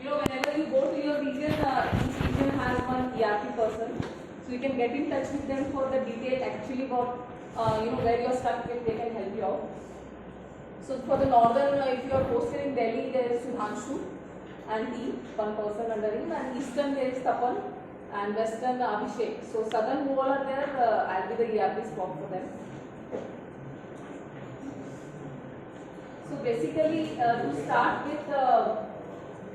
whenever you go to your region, each region has one ERP person, so you can get in touch with them for the detail actually about where you're stuck with. They can help you out. So for the northern, if you are posted in Delhi, there is Sudhanshu and team, one person under him, and eastern there is Tapan and western Abhishek. So southern who all are there, I'll be the ERP spot for them. So basically, to start with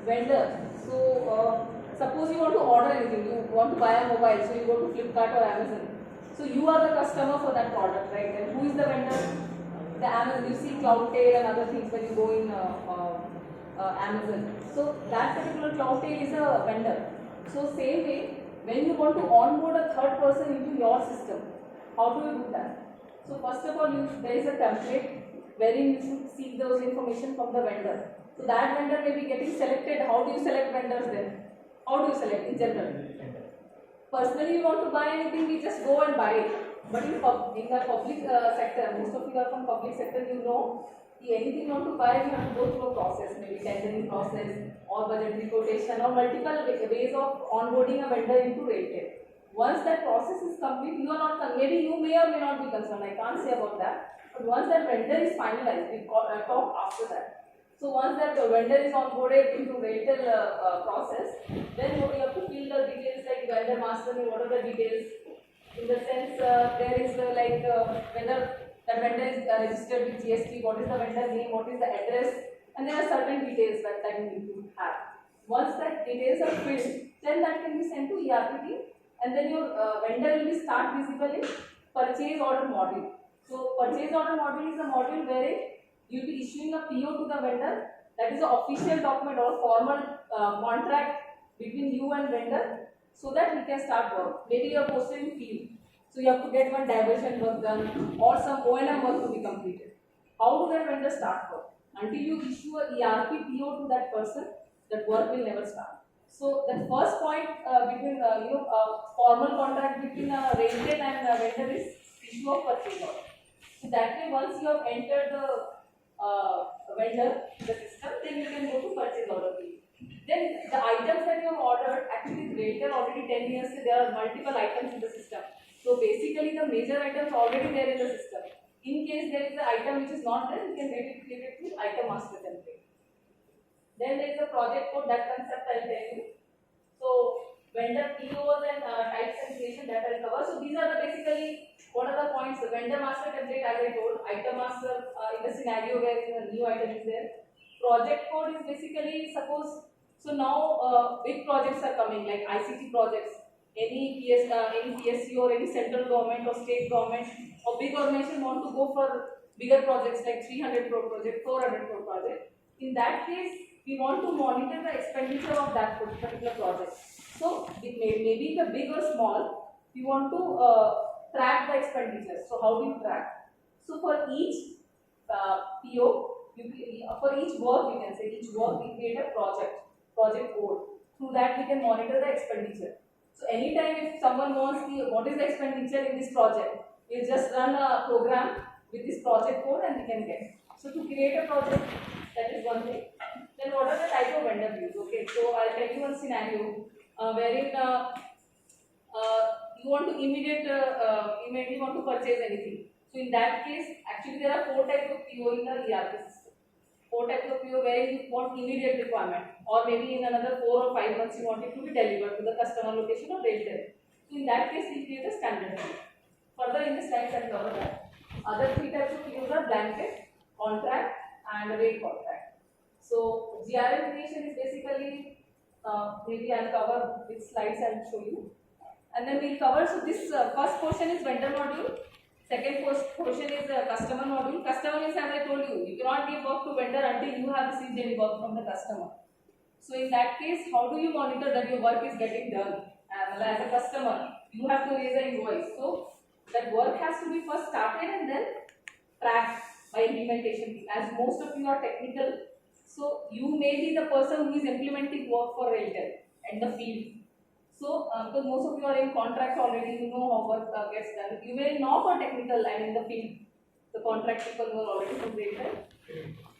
vendor. So suppose you want to order anything, you want to buy a mobile, so you go to Flipkart or Amazon. So you are the customer for that product, right? And who is the vendor? The Amazon. You see Cloudtail and other things when you go in Amazon. So that particular Cloudtail is a vendor. So same way, when you want to onboard a third person into your system, how do you do that? So first of all, there is a template wherein you should seek those information from the vendor. So that vendor may be getting selected. How do you select vendors then? How do you select in general? Personally, you want to buy anything, we just go and buy it. But in the public sector, most of you are from public sector, anything you want to buy, you have to go through a process, maybe tendering process or budgetary quotation or multiple ways of onboarding a vendor into RateTech. Once that process is complete, you are not, maybe you may or may not be concerned, I can't say about that. But once that vendor is finalized, we talk after that. So once that the vendor is onboarded into RateTech process, then you have to fill the details like vendor master name, what are the details. In the sense, there is whether that vendor is registered with GST, what is the vendor name, what is the address, and there are certain details that you need to have. Once that details are filled, then that can be sent to ERP team, and then your vendor will be start visible in purchase order module. So purchase order module is a module wherein you will be issuing a PO to the vendor. That is an official document or formal contract between you and vendor, so that he can start work. Maybe you are posted in field, so you have to get one diversion work done or some O&M work to be completed. How do that vendor start work? Until you issue a ERP PO to that person, that work will never start. So the first point between formal contract between RateTech and vendor is issue of purchase order. So that way, once you have entered the vendor in the system, then you can go to purchase order. Then the items that you have ordered, actually RateTech already 10 years, there are multiple items in the system. So basically the major items already there in the system. In case there is an item which is not there, you can get it created through item master template. Then there is a project code, that concept I will tell you. So vendor POs and types and creation, that I will cover. So these are the basically what are the points. The vendor master template, as I told, item master in the scenario where a new item is there. Project code is basically, suppose, so now big projects are coming like ICT projects, any PSC or any central government or state government or big organization want to go for bigger projects like 300 crore project, 400 crore project. In that case, we want to monitor the expenditure of that particular project. So it may be the big or small, we want to track the expenditure. So how do you track? So for each PO, for each work, we can say each work we create a project code. Through that we can monitor the expenditure. So anytime if someone wants what is the expenditure in this project, we'll just run a program with this project code and we can get. So to create a project, that is one thing. Then what are the type of vendor views? Okay, so I'll tell you one scenario wherein you want to immediately want to purchase anything. So in that case, actually there are 4 types of PO in the ERP system. 4 types of PO where you want immediate requirement, or maybe in another 4 or 5 months you want it to be delivered to the customer location or RateTech. So in that case, we create a standard PO. Further in this slide, I'll cover that. Other 3 types of POs are blanket, contract, and rate contract. So GRM creation is basically, maybe I'll cover with slides and show you. And then we'll cover, so this first portion is vendor module. Second portion is customer module. Customer is, as I told you, you cannot give work to vendor until you have received any work from the customer. So in that case, how do you monitor that your work is getting done? As a customer, you have to raise an invoice. So that work has to be first started and then tracked by implementation. As most of you are technical, so you may be the person who is implementing work for RateTech in the field. So, because most of you are in contract already, you know how work gets done. You may not for technical and in the field, the contract people who are already from RateTech.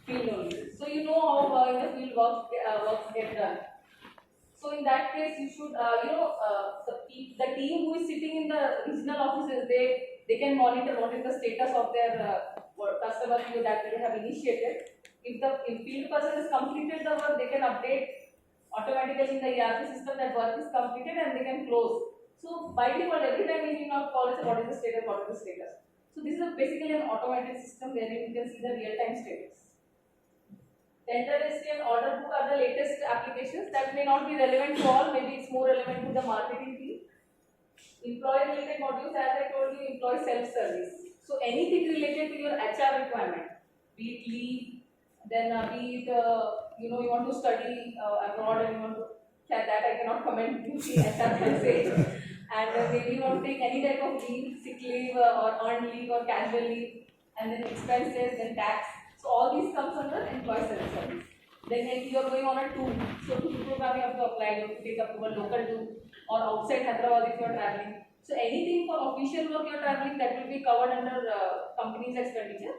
field only. So you know how in the field works get done. So in that case, you should the team who is sitting in the regional offices, they can monitor what is the status of their customer queue that they have initiated. If field person has completed the work, they can update automatically in the ERP system that work is completed and they can close. So by default, every time when you now call, it's what is the status, what is the status. So this is basically an automated system wherein you can see the real-time status. Tender history and order book are the latest applications that may not be relevant to all, maybe it's more relevant to the marketing team. Employee related modules, as I told you, employee self-service. So anything related to your HR requirement, be it leave, then be it you want to study abroad and you want to that I cannot comment you see HR per se. And maybe you want to take any type of leave, sick leave or earned leave or casual leave, and then expenses, then tax. So all these comes under employee self-service. Then if you are going on a tour, so to program you have to apply, you have to take approval local tour or outside Hyderabad if you are traveling. So anything for official work you are traveling, that will be covered under company's expenditure.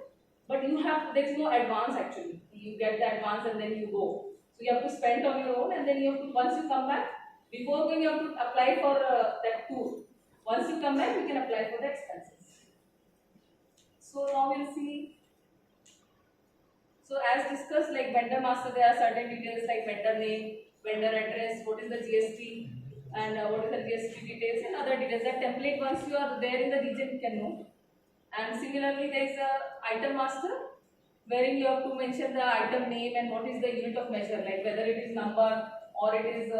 But you have, there is no advance actually. You get the advance and then you go. So you have to spend on your own and then you have to, once you come back, before going you have to apply for that tour. Once you come back, you can apply for the expenses. So now we'll see. So as discussed, like vendor master, there are certain details like vendor name, vendor address, what is the GST, and what is the GST details and other details. That template, once you are there in the region, you can know. And similarly, there is a item master, wherein you have to mention the item name and what is the unit of measure, like whether it is number or it is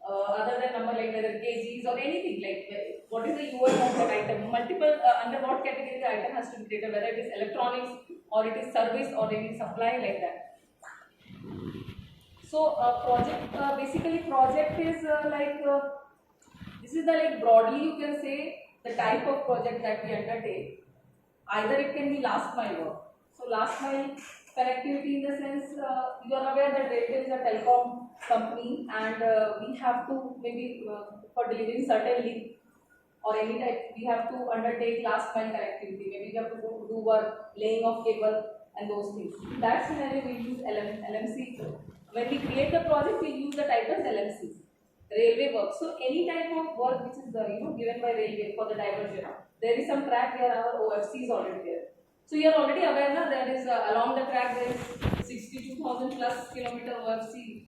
other than number, like whether kgs or anything, like what is the UI of that item, multiple under what category the item has to be treated, whether it is electronics or it is service or it is supply, like that. So project, basically project is this is the like broadly you can say the type of project that we undertake. Either it can be last mile work. So last mile connectivity in the sense you are aware that railway is a telecom company and we have to maybe for delivering certain link or any type we have to undertake last mile connectivity. Maybe we have to do work, laying of cable and those things. In that scenario we use LMC. When we create the project we use the type as LMC. Railway work. So any type of work which is given by railway for the diversion. There is some track where our OFC is already there. So you are already aware that there is along the track there is 62,000 plus kilometer OFC